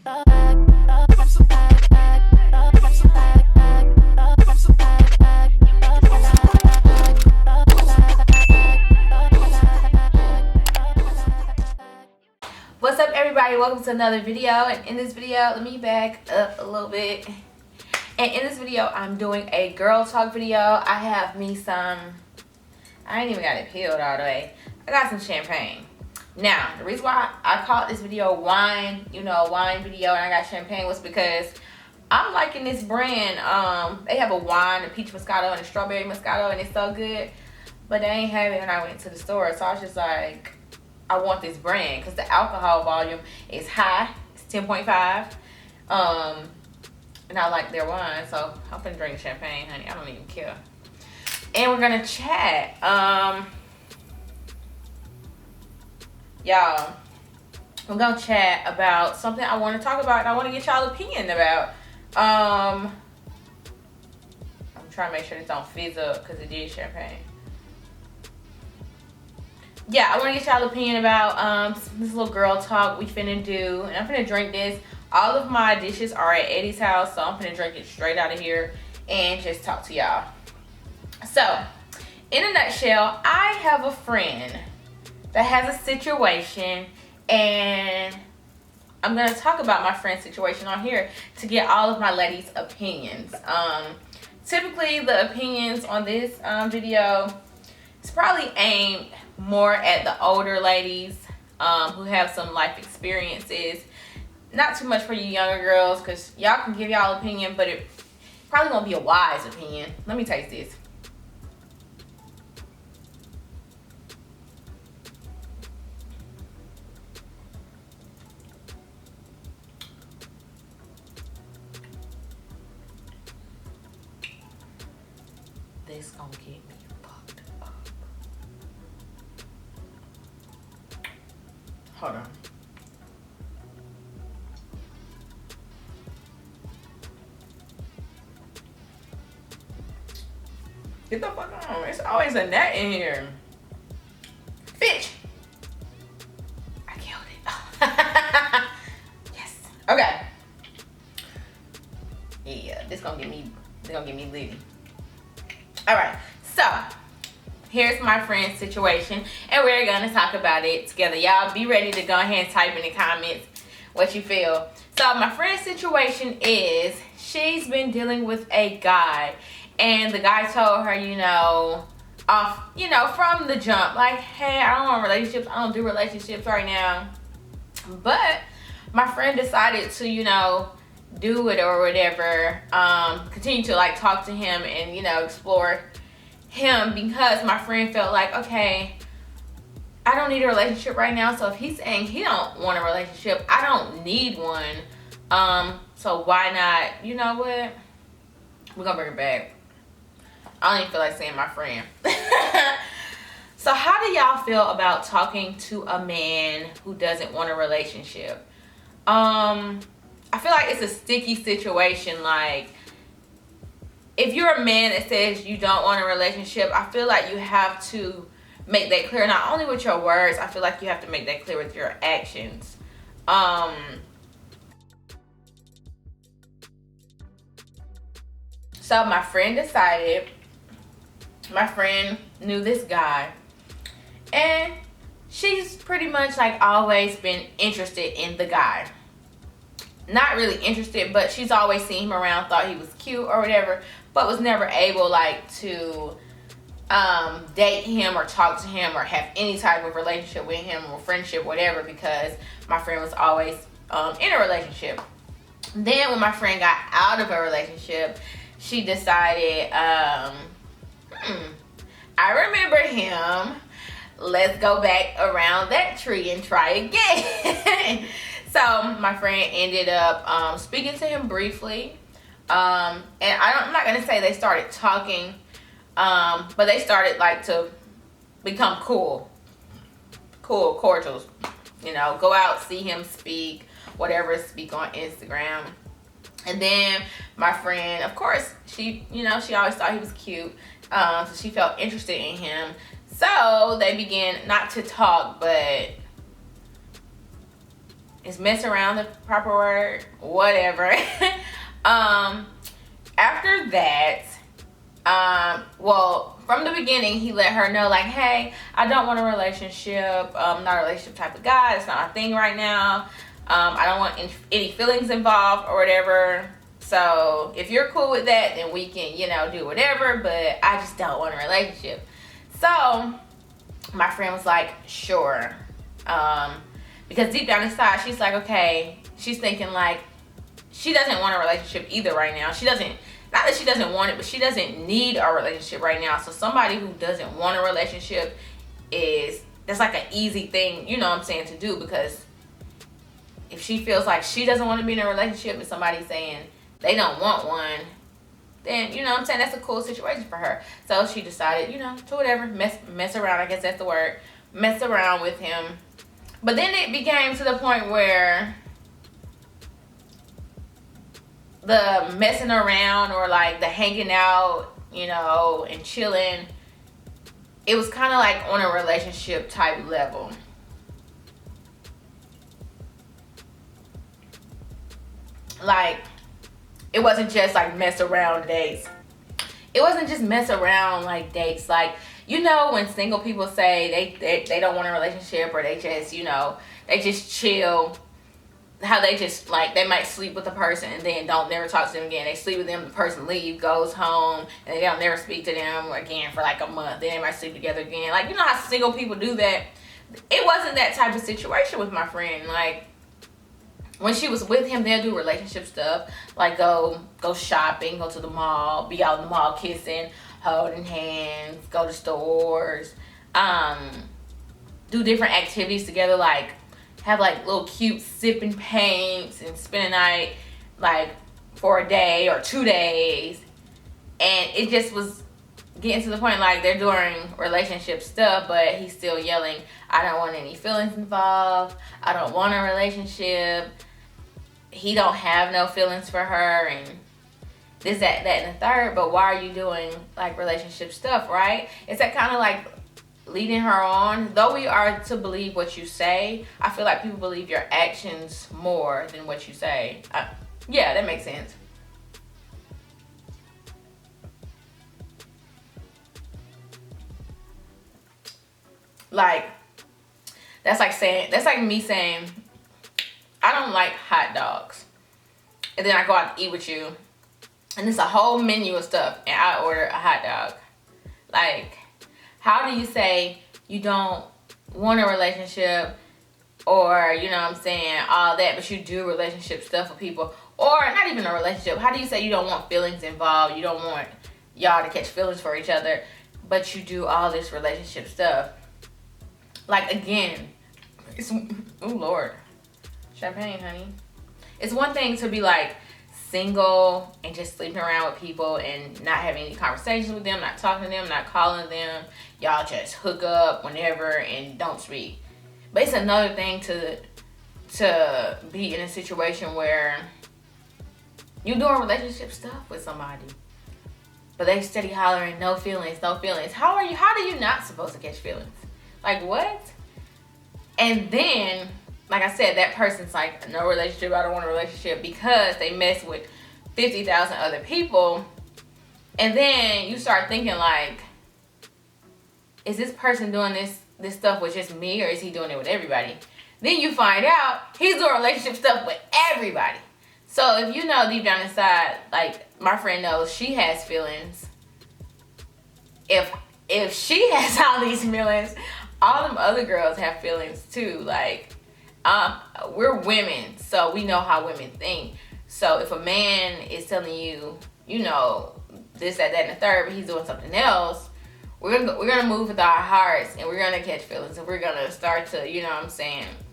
What's up, everybody? Welcome to another video. And in this video, let me back up a little bit. And in this video, I'm doing a girl talk video. I have me some, I ain't even got it peeled all the way. I got some champagne. Now, the reason why I called this video wine, wine video, and I got champagne was because I'm liking this brand. They have a wine, a peach moscato, and a strawberry moscato, and it's so good. But they ain't have it when I went to the store, so I was just like, I want this brand because the alcohol volume is high. It's 10.5. And I like their wine, so I'm gonna drink champagne, honey. I don't even care. And we're gonna chat. Y'all, we're gonna chat about something I want to talk about and I want to get y'all opinion about. I'm trying to make sure this don't fizz up because it is champagne. Yeah, I want to get y'all opinion about this little girl talk we finna do. And I'm finna drink this. All of my dishes are at Eddie's house, so I'm finna drink it straight out of here and just talk to y'all. So, in a nutshell, I have a friend that has a situation, and I'm gonna talk about my friend's situation on here to get all of my ladies' opinions. Typically, the opinions on this video is probably aimed more at the older ladies who have some life experiences. Not too much for you younger girls, because y'all can give y'all opinion, but it probably won't be a wise opinion. Let me taste this. This gonna get me fucked up. Hold on. Get the fuck on. It's always a net in here. Bitch. I killed it. Yes. Okay. Yeah, this gonna get me litty. Alright, so here's my friend's situation, and we're gonna talk about it together. Y'all be ready to go ahead and type in the comments what you feel. So my friend's situation is she's been dealing with a guy, and the guy told her, from the jump, like, hey, I don't want relationships, I don't do relationships right now. But my friend decided to, do it or whatever, continue to like talk to him and explore him, because my friend felt like, okay, I don't need a relationship right now, so if he's saying he don't want a relationship, I don't need one, so why not, you know what, we're gonna bring it back. I don't even feel like saying my friend. So how do y'all feel about talking to a man who doesn't want a relationship? I feel like it's a sticky situation. Like, if you're a man that says you don't want a relationship, I feel like you have to make that clear, not only with your words, I feel like you have to make that clear with your actions. So my friend knew this guy, and she's pretty much like always been interested in the guy. Not really interested, but she's always seen him around, thought he was cute or whatever, but was never able to date him or talk to him or have any type of relationship with him or friendship, whatever, because my friend was always in a relationship. Then when my friend got out of a relationship, she decided, I remember him. Let's go back around that tree and try again. So my friend ended up speaking to him briefly, and I'm not gonna say they started talking, but they started like to become cordials. Go out, see him speak, whatever, speak on Instagram. And then my friend, of course, she always thought he was cute, so she felt interested in him. So they began not to talk, but Is mess around the proper word? Whatever. After that, well, from the beginning, he let her know, like, hey, I don't want a relationship. I'm not a relationship type of guy. It's not my thing right now. I don't want any feelings involved or whatever. So if you're cool with that, then we can, do whatever. But I just don't want a relationship. So my friend was like, sure. Because deep down inside, she's like, okay. She's thinking like, she doesn't want a relationship either right now. She doesn't, not that she doesn't want it, but she doesn't need a relationship right now. So somebody who doesn't want a relationship that's like an easy thing, to do, because if she feels like she doesn't want to be in a relationship and somebody's saying they don't want one, then, that's a cool situation for her. So she decided, to whatever, mess around, I guess that's the word, mess around with him. But then it became to the point where the messing around or like the hanging out, and chilling, it was kind of like on a relationship type level. Like, it wasn't just like mess around dates. It wasn't just mess around like dates. Like, when single people say they don't want a relationship, or they just chill, how they just, like, they might sleep with the person and then don't never talk to them again. They sleep with them, the person leaves, goes home, and they don't never speak to them again for like a month. Then they might sleep together again. Like, how single people do that. It wasn't that type of situation with my friend. Like, when she was with him, they'll do relationship stuff, like go shopping, go to the mall, be out in the mall kissing, holding hands, go to stores, do different activities together, like have like little cute sipping paints and spend a night like for a day or 2 days. And it just was getting to the point like they're doing relationship stuff, but he's still yelling, I don't want any feelings involved, I don't want a relationship, he don't have no feelings for her, and this, that, and the third. But why are you doing like relationship stuff, right? It's that kind of like leading her on. Though we are to believe what you say, I feel like people believe your actions more than what you say. Yeah, that makes sense. Like, that's like me saying, I don't like hot dogs. And then I go out to eat with you, and it's a whole menu of stuff, and I order a hot dog. Like, how do you say you don't want a relationship, or, all that, but you do relationship stuff with people? Or not even a relationship. How do you say you don't want feelings involved, you don't want y'all to catch feelings for each other, but you do all this relationship stuff? Like, again, oh Lord, champagne, honey. It's one thing to be like single and just sleeping around with people and not having any conversations with them, not talking to them, not calling them. Y'all just hook up whenever and don't speak. But it's another thing to be in a situation where you doing relationship stuff with somebody, but they steady hollering, no feelings, no feelings. How are you not supposed to catch feelings? Like, what? And then, like I said, that person's like, no relationship, I don't want a relationship, because they mess with 50,000 other people. And then you start thinking like, is this person doing this stuff with just me, or is he doing it with everybody? Then you find out he's doing relationship stuff with everybody. So if you know deep down inside, like my friend knows she has feelings. If she has all these feelings, all them other girls have feelings too. Like, we're women, so we know how women think. So if a man is telling you, this, that, and the third, but he's doing something else, we're gonna move with our hearts, and we're gonna catch feelings, and we're gonna start to,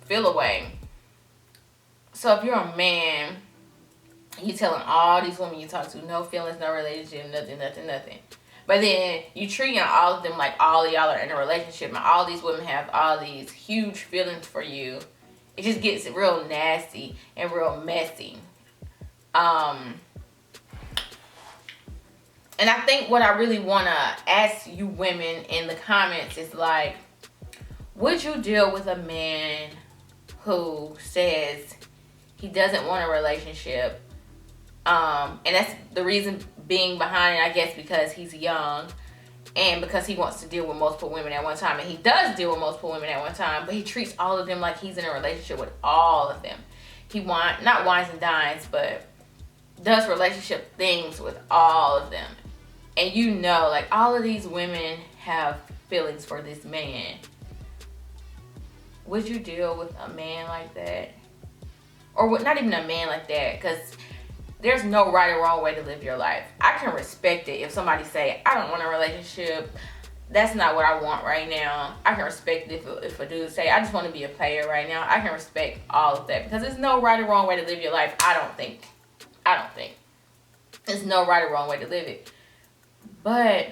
feel away. So if you're a man, you telling all these women you talk to, no feelings, no relationship, nothing. But then you treating all of them like all of y'all are in a relationship, and all these women have all these huge feelings for you. It just gets real nasty and real messy. And I think what I really want to ask you women in the comments is like, would you deal with a man who says he doesn't want a relationship. And that's the reason being behind it, I guess, because he's young and because he wants to deal with multiple women at one time. And he does deal with multiple women at one time, but he treats all of them like he's in a relationship with all of them. He not wines and dines, but does relationship things with all of them. And you know, like, all of these women have feelings for this man. Would you deal with a man like that? Or not even a man like that, because there's no right or wrong way to live your life. I can respect it if somebody say, I don't want a relationship. That's not what I want right now. I can respect it if a dude say, I just want to be a player right now. I can respect all of that, because there's no right or wrong way to live your life. I don't think. There's no right or wrong way to live it. But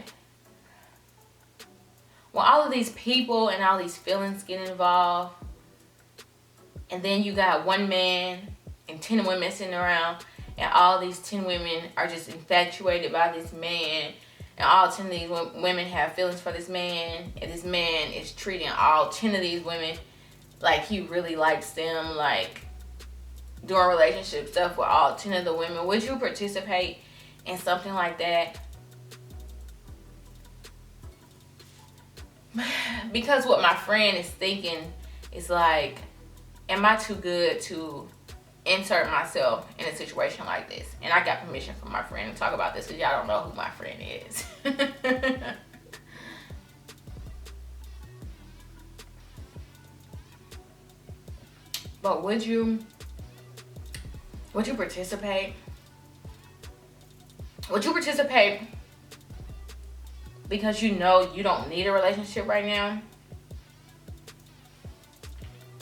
when all of these people and all these feelings get involved, and then you got one man and 10 women sitting around, and all these 10 women are just infatuated by this man, and all 10 of these women have feelings for this man, and this man is treating all 10 of these women like he really likes them, like doing relationship stuff with all 10 of the women. Would you participate in something like that? Because what my friend is thinking is like, am I too good to insert myself in a situation like this? And I got permission from my friend to talk about this, because y'all don't know who my friend is. But would you participate? Would you participate because you know you don't need a relationship right now?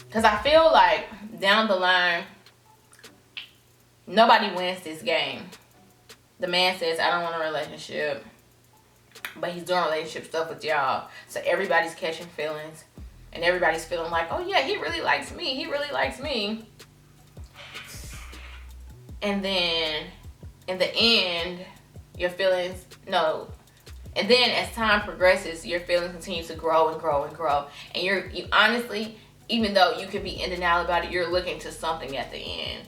Because I feel like down the line, nobody wins this game. The man says, I don't want a relationship, but he's doing relationship stuff with y'all. So everybody's catching feelings, and everybody's feeling like, oh yeah, he really likes me. He really likes me. And then in the end, your feelings, no. And then as time progresses, your feelings continue to grow and grow and grow. And you honestly, even though you can be in denial about it, you're looking to something at the end.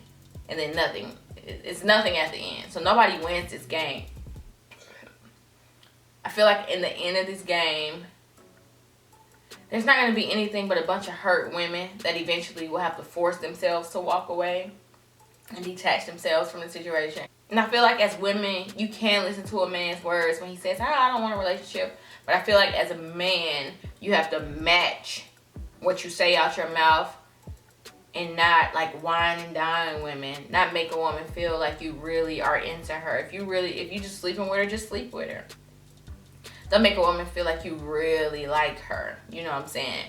And then nothing. It's nothing at the end. So nobody wins this game. I feel like in the end of this game, there's not going to be anything but a bunch of hurt women that eventually will have to force themselves to walk away and detach themselves from the situation. And I feel like as women, you can listen to a man's words when he says, I don't want a relationship. But I feel like as a man, you have to match what you say out your mouth, and not like wine and dine women. Not make a woman feel like you really are into her. If you just sleeping with her, just sleep with her. Don't make a woman feel like you really like her. You know what I'm saying?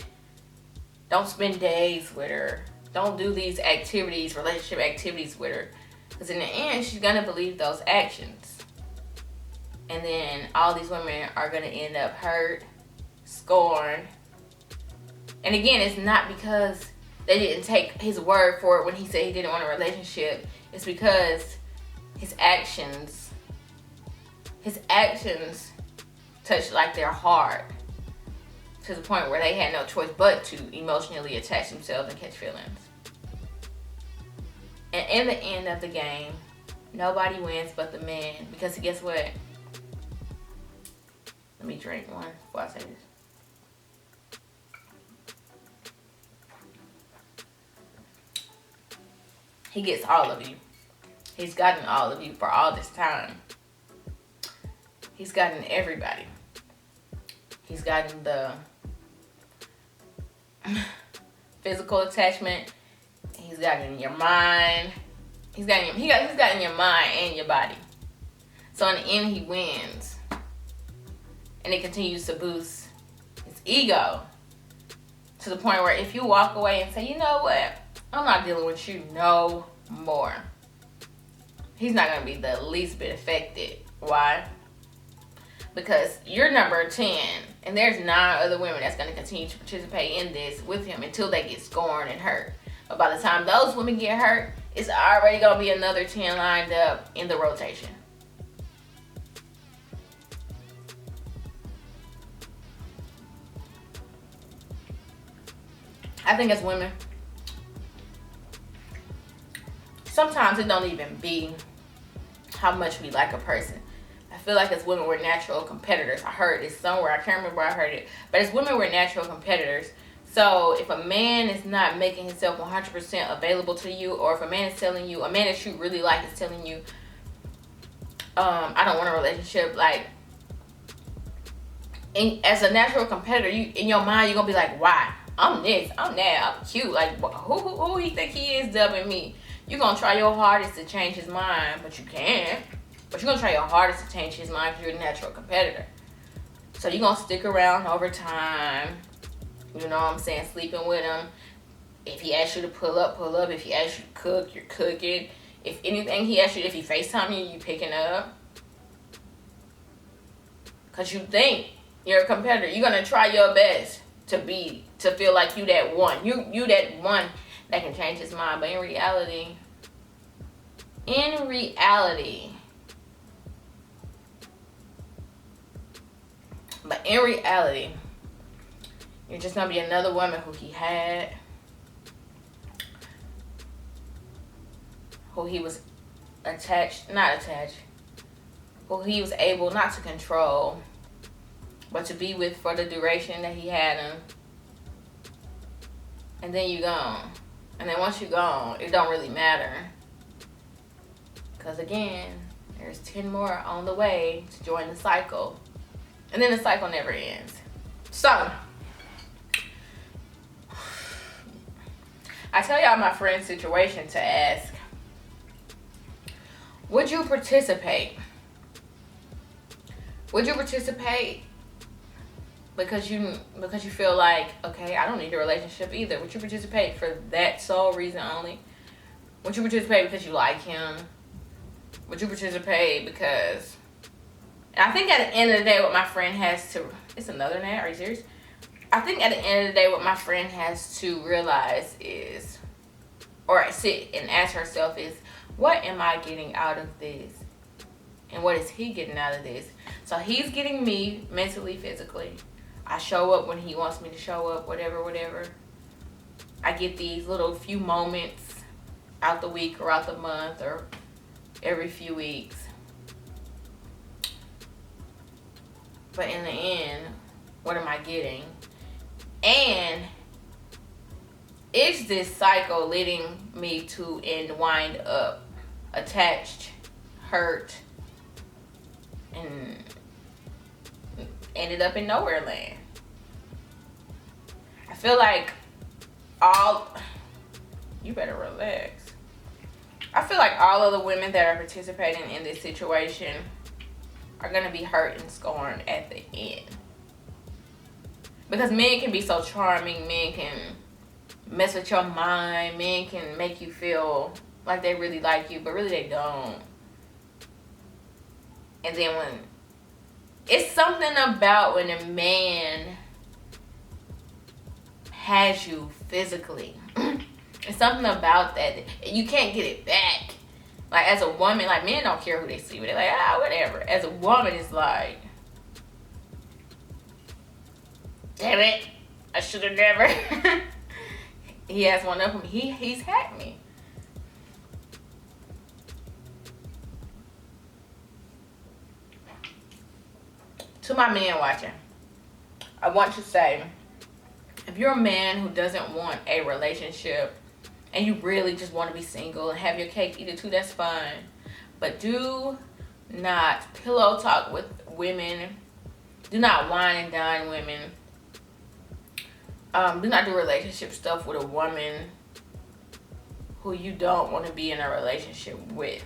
Don't spend days with her. Don't do these activities, relationship activities with her. Because in the end, she's going to believe those actions. And then all these women are going to end up hurt, scorned. And again, it's not because they didn't take his word for it when he said he didn't want a relationship. It's because his actions touched like their heart, to the point where they had no choice but to emotionally attach themselves and catch feelings. And in the end of the game, nobody wins but the man. Because guess what? Let me drink one before I say this. He gets all of you. He's gotten all of you for all this time. He's gotten everybody. He's gotten the physical attachment. He's gotten your mind. He's gotten your mind and your body. So in the end, he wins. And it continues to boost his ego, to the point where if you walk away and say, you know what? I'm not dealing with you no more, he's not going to be the least bit affected. Why? Because you're number 10, and there's 9 other women that's going to continue to participate in this with him until they get scorned and hurt. But by the time those women get hurt, it's already going to be another 10 lined up in the rotation. I think as women, sometimes it don't even be how much we like a person. I feel like as women, we're natural competitors. I heard this somewhere. I can't remember where I heard it. But as women, we're natural competitors. So if a man is not making himself 100% available to you, or if a man is telling you, a man that you really like is telling you, I don't want a relationship, like, as a natural competitor, you in your mind, you're going to be like, why? I'm this, I'm that, I'm cute. Like, who he think he is dubbing me? You're going to try your hardest to change his mind, but you can't. But you're going to try your hardest to change his mind because you're a natural competitor. So you're going to stick around over time. You know what I'm saying? Sleeping with him. If he asks you to pull up, pull up. If he asks you to cook, you're cooking. If anything he asks you, if he FaceTime you, you picking up. Because you think you're a competitor. You're going to try your best to feel like you that one. You that one that can change his mind. But in reality, you're just going to be another woman who he had, who he was who he was able not to control, but to be with for the duration that he had him. And then you gone. And then once you gone, it don't really matter. Because again, there's 10 more on the way to join the cycle. And then the cycle never ends. So, I tell y'all my friend's situation to ask, would you participate? Would you participate because you feel like, okay, I don't need a relationship either? Would you participate for that sole reason only? Would you participate because you like him? Would you participate because... And I think at the end of the day, what my friend has to... It's another name? Are you serious? I think at the end of the day, what my friend has to realize is... Or sit and ask herself is, what am I getting out of this? And what is he getting out of this? So he's getting me mentally, physically. I show up when he wants me to show up, whatever. I get these little few moments out the week or out the month or every few weeks. But in the end, what am I getting? And is this cycle leading me to and wind up attached, hurt, and ended up in nowhere land? I feel like you better relax. I feel like all of the women that are participating in this situation are going to be hurt and scorned at the end. Because men can be so charming, men can mess with your mind, men can make you feel like they really like you, but really they don't. And then when it's something about when a man has you physically. It's something about that. You can't get it back. Like as a woman, like men don't care who they see, but they're like, whatever. As a woman, it's like, damn it, I should have never. He has one up for me. He's hacked me. To my man watching, I want to say, if you're a man who doesn't want a relationship and you really just want to be single and have your cake eat it too, that's fine. But do not pillow talk with women. Do not wine and dine women. Do not do relationship stuff with a woman who you don't want to be in a relationship with.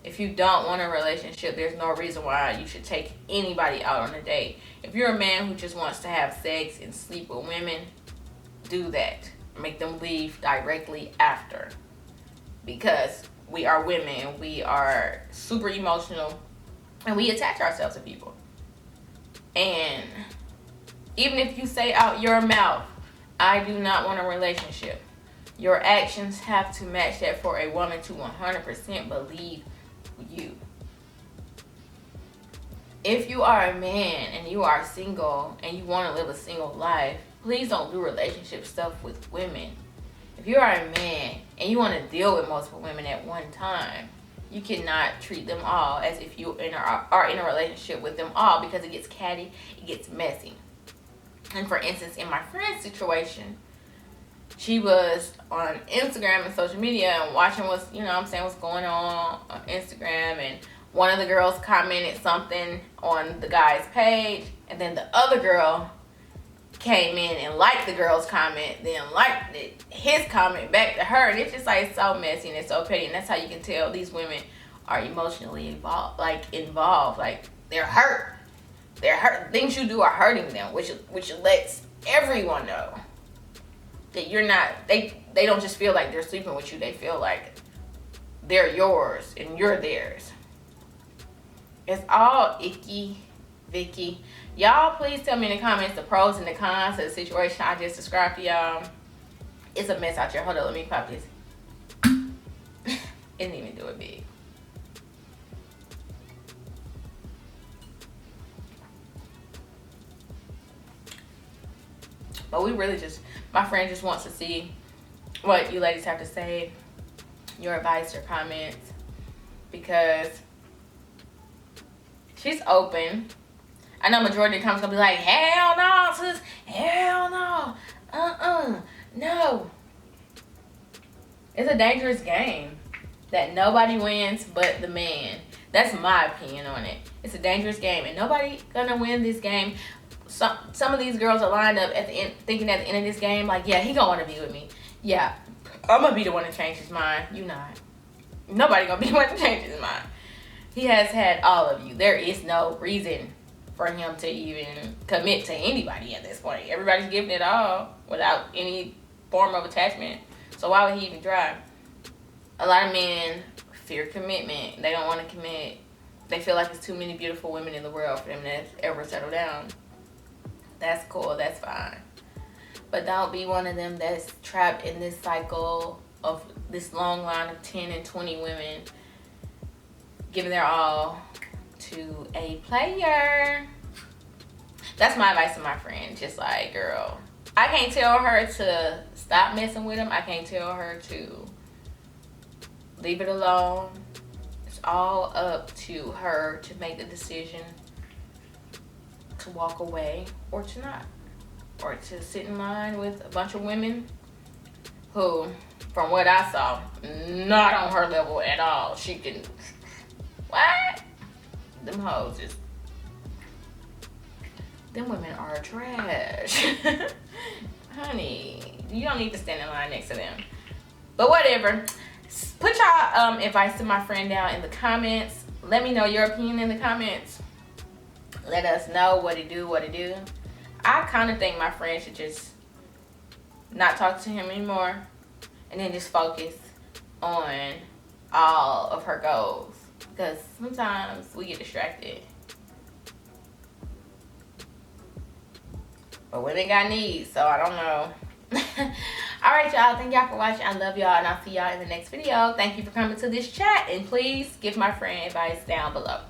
If you don't want a relationship, there's no reason why you should take anybody out on a date. If you're a man who just wants to have sex and sleep with women, do that. Make them leave directly after. Because we are women, we are super emotional, and we attach ourselves to people. And even if you say out your mouth, I do not want a relationship, your actions have to match that for a woman to 100% believe you. If you are a man and you are single and you want to live a single life, please don't do relationship stuff with women. if you are a man and you want to deal with multiple women at one time, you cannot treat them all as if you are in a relationship with them all, because it gets catty, it gets messy. And for instance, in my friend's situation, she was on Instagram and social media and watching what's going on Instagram, and one of the girls commented something on the guy's page, and then the other girl came in and liked the girl's comment, then liked his comment back to her, and it's just like so messy and it's so petty. And that's how you can tell these women are emotionally involved. Like they're hurt. Things you do are hurting them, which lets everyone know that you're not. They don't just feel like they're sleeping with you. They feel like they're yours and you're theirs. It's all icky, Vicky. Y'all, please tell me in the comments the pros and the cons of the situation I just described to y'all. It's a mess out here. Hold on, let me pop this. It didn't even do it big. But we really just, my friend just wants to see what you ladies have to say, your advice, your comments, because she's open. I know majority of the comments gonna be like, hell no, sis, hell no, no. It's a dangerous game that nobody wins but the man. That's my opinion on it. It's a dangerous game, and nobody gonna win this game. Some of these girls are lined up at the end, thinking at the end of this game, like, yeah, he gonna want to be with me. Yeah, I'm gonna be the one to change his mind. You not. Nobody gonna be the one to change his mind. He has had all of you. There is no reason for him to even commit to anybody at this point. Everybody's giving it all without any form of attachment. So why would he even try? A lot of men fear commitment. They don't want to commit. They feel like there's too many beautiful women in the world for them to ever settle down. That's cool. That's fine. But don't be one of them that's trapped in this cycle of this long line of 10 and 20 women giving their all to a player. That's my advice to my friend. Just like, girl, I can't tell her to stop messing with him. I can't tell her to leave it alone. It's all up to her to make the decision to walk away or to not, or to sit in line with a bunch of women who, from what I saw, not on her level at all. She can, what? Them hoes just, them women are trash. Honey, you don't need to stand in line next to them. But whatever. Put y'all advice to my friend down in the comments. Let me know your opinion in the comments. Let us know what to do. I kind of think my friend should just not talk to him anymore and then just focus on all of her goals, because sometimes we get distracted. But women got needs, so I don't know. Alright, y'all, thank y'all for watching. I love y'all, and I'll see y'all in the next video. Thank you for coming to this chat, and please give my friend advice down below.